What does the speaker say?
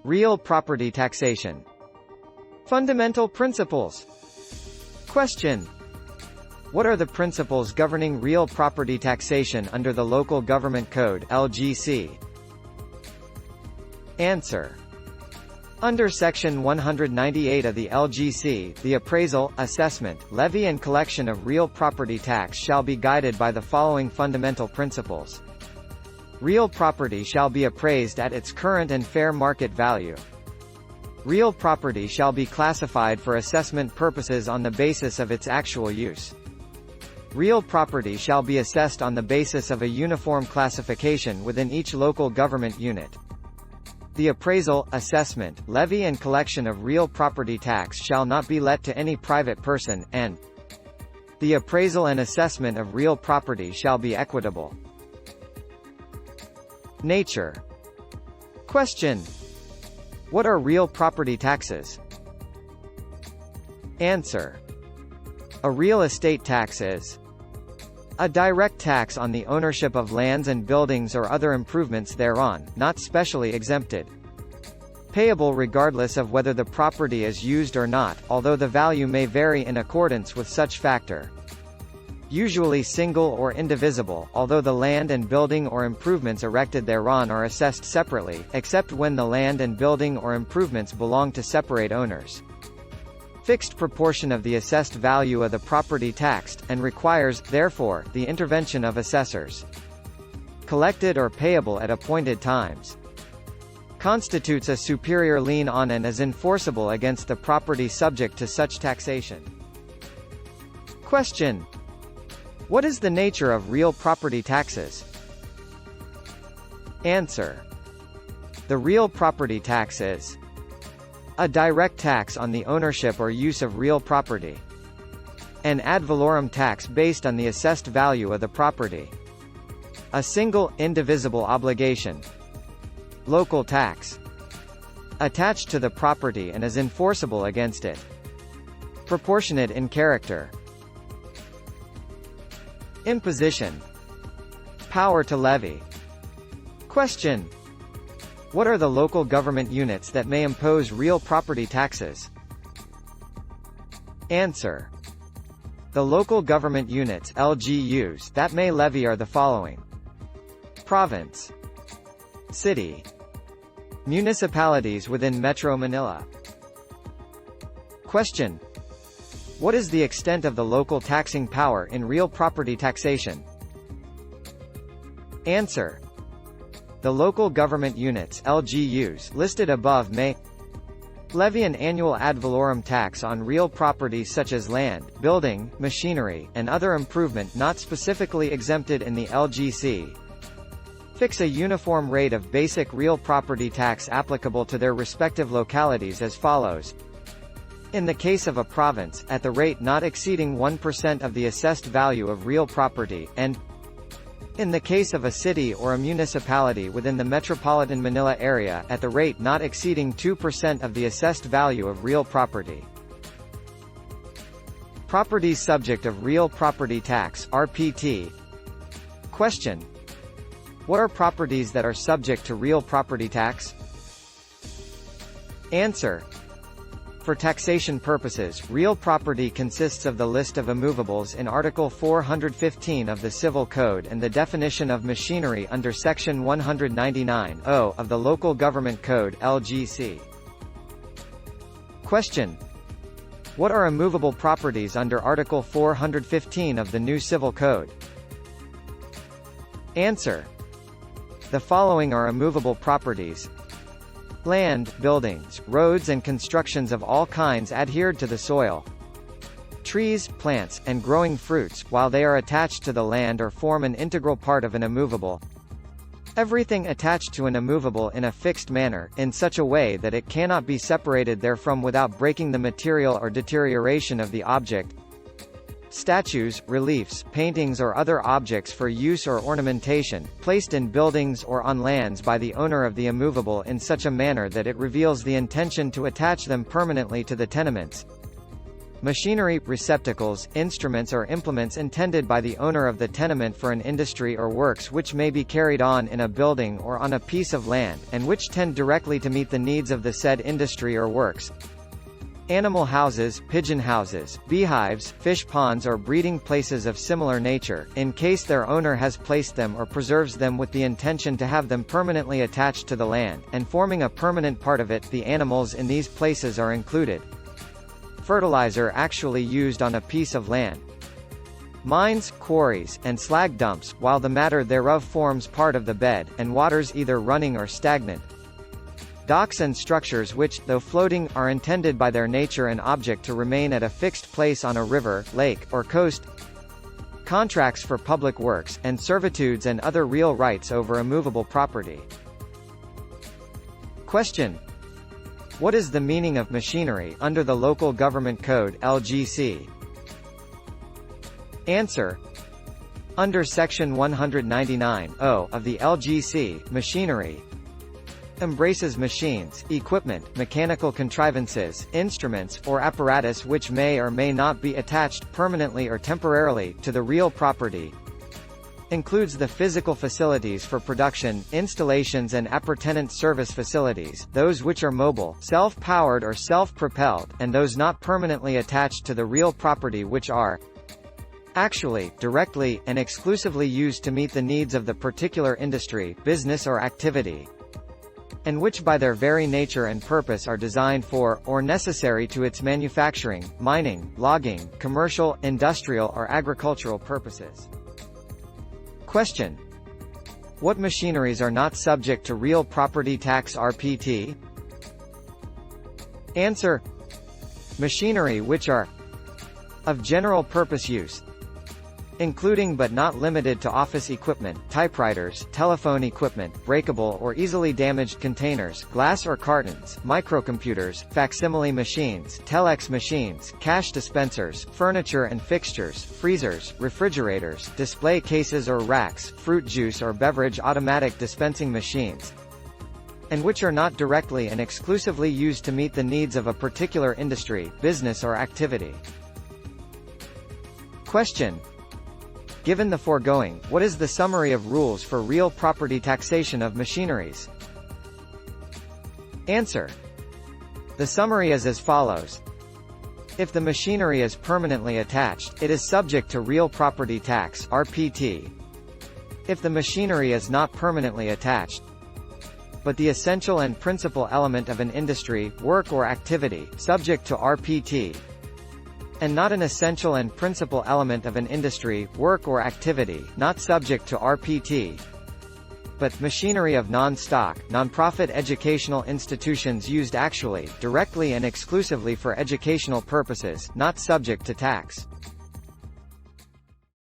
Real property taxation. Fundamental principles. Question. What are the principles governing real property taxation under the Local Government Code (LGC)? Answer. Under Section 198 of the LGC, the appraisal, assessment, levy and collection of real property tax shall be guided by the following fundamental principles. Real property shall be appraised at its current and fair market value. Real property shall be classified for assessment purposes on the basis of its actual use. Real property shall be assessed on the basis of a uniform classification within each local government unit. The appraisal, assessment, levy and collection of real property tax shall not be let to any private person, and the appraisal and assessment of real property shall be equitable. Nature. Question. What are real property taxes? Answer. A real estate tax is a direct tax on the ownership of lands and buildings or other improvements thereon, not specially exempted. Payable regardless of whether the property is used or not, although the value may vary in accordance with such factor. Usually single or indivisible, although the land and building or improvements erected thereon are assessed separately, except when the land and building or improvements belong to separate owners. Fixed proportion of the assessed value of the property taxed, and requires, therefore, the intervention of assessors. Collected or payable at appointed times. Constitutes a superior lien on and is enforceable against the property subject to such taxation. Question. What is the nature of real property taxes? Answer. The real property tax is a direct tax on the ownership or use of real property. An ad valorem tax based on the assessed value of the property. A single, indivisible obligation. Local tax. Attached to the property and is enforceable against it. Proportionate in character. Imposition. Power to levy. Question. What are the local government units that may impose real property taxes? Answer. The local government units (LGUs) that may levy are the following: province, city, municipalities within Metro Manila. Question. What is the extent of the local taxing power in real property taxation? Answer. The local government units (LGUs) listed above may levy an annual ad valorem tax on real property such as land, building, machinery, and other improvement not specifically exempted in the LGC. Fix a uniform rate of basic real property tax applicable to their respective localities as follows. In the case of a province, at the rate not exceeding 1% of the assessed value of real property, and in the case of a city or a municipality within the metropolitan Manila area, at the rate not exceeding 2% of the assessed value of real property. Properties subject of real property tax (RPT). Question. What are properties that are subject to real property tax? Answer. For taxation purposes, real property consists of the list of immovables in Article 415 of the Civil Code and the definition of machinery under Section 199(0) of the Local Government Code (LGC). Question. What are immovable properties under Article 415 of the new Civil Code? Answer. The following are immovable properties: land, buildings, roads and constructions of all kinds adhered to the soil, trees, plants, and growing fruits, while they are attached to the land or form an integral part of an immovable. Everything attached to an immovable in a fixed manner, in such a way that it cannot be separated therefrom without breaking the material or deterioration of the object. Statues, reliefs, paintings or other objects for use or ornamentation, placed in buildings or on lands by the owner of the immovable in such a manner that it reveals the intention to attach them permanently to the tenements. Machinery, receptacles, instruments or implements intended by the owner of the tenement for an industry or works which may be carried on in a building or on a piece of land, and which tend directly to meet the needs of the said industry or works. Animal houses, pigeon houses, beehives, fish ponds or breeding places of similar nature, in case their owner has placed them or preserves them with the intention to have them permanently attached to the land, and forming a permanent part of it. The animals in these places are included. Fertilizer actually used on a piece of land. Mines, quarries, and slag dumps, while the matter thereof forms part of the bed, and waters either running or stagnant. Docks and structures which, though floating, are intended by their nature and object to remain at a fixed place on a river, lake, or coast. Contracts for public works, and servitudes and other real rights over immovable property. Question: what is the meaning of machinery under the Local Government Code (LGC)? Answer: under Section 199(0) of the LGC, machinery embraces machines, equipment, mechanical contrivances, instruments, or apparatus which may or may not be attached, permanently or temporarily, to the real property. Includes the physical facilities for production, installations and appurtenant service facilities, those which are mobile, self-powered or self-propelled, and those not permanently attached to the real property which are actually, directly, and exclusively used to meet the needs of the particular industry, business or activity, and which by their very nature and purpose are designed for, or necessary to its manufacturing, mining, logging, commercial, industrial or agricultural purposes. Question: what machineries are not subject to real property tax RPT? Answer: machinery which are of general purpose use, including but not limited to office equipment, typewriters, telephone equipment, breakable or easily damaged containers, glass or cartons, microcomputers, facsimile machines, telex machines, cash dispensers, furniture and fixtures, freezers, refrigerators, display cases or racks, fruit juice or beverage automatic dispensing machines, and which are not directly and exclusively used to meet the needs of a particular industry, business or activity. Question: given the foregoing, what is the summary of rules for real property taxation of machineries? Answer: the summary is as follows. If the machinery is permanently attached, it is subject to real property tax (RPT). If the machinery is not permanently attached, but the essential and principal element of an industry, work or activity, subject to RPT, and not an essential and principal element of an industry, work or activity, not subject to RPT, but machinery of non-stock, non-profit educational institutions used actually, directly and exclusively for educational purposes, not subject to tax.